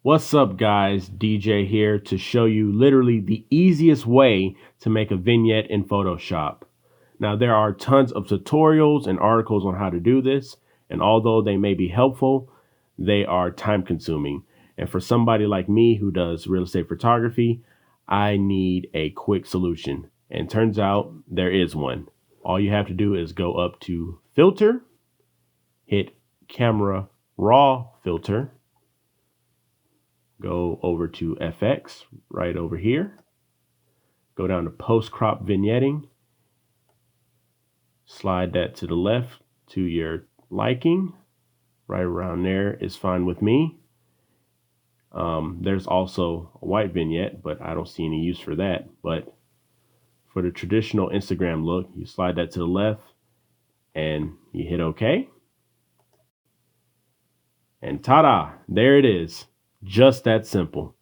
What's up, guys? DJ here to show you literally the easiest way to make a vignette in Photoshop. Now, there are tons of tutorials and articles on how to do this, and although they may be helpful, they are time consuming. And for somebody like me who does real estate photography, I need a quick solution. And turns out there is one. All you have to do is go up to Filter, hit Camera Raw Filter, go over to FX right over here, go down to post crop vignetting, slide that to the left to your liking. Right around there is fine with me. There's also a white vignette, but I don't see any use for that. But for the traditional Instagram look, you slide that to the left and you hit OK. And ta-da, there it is. Just that simple.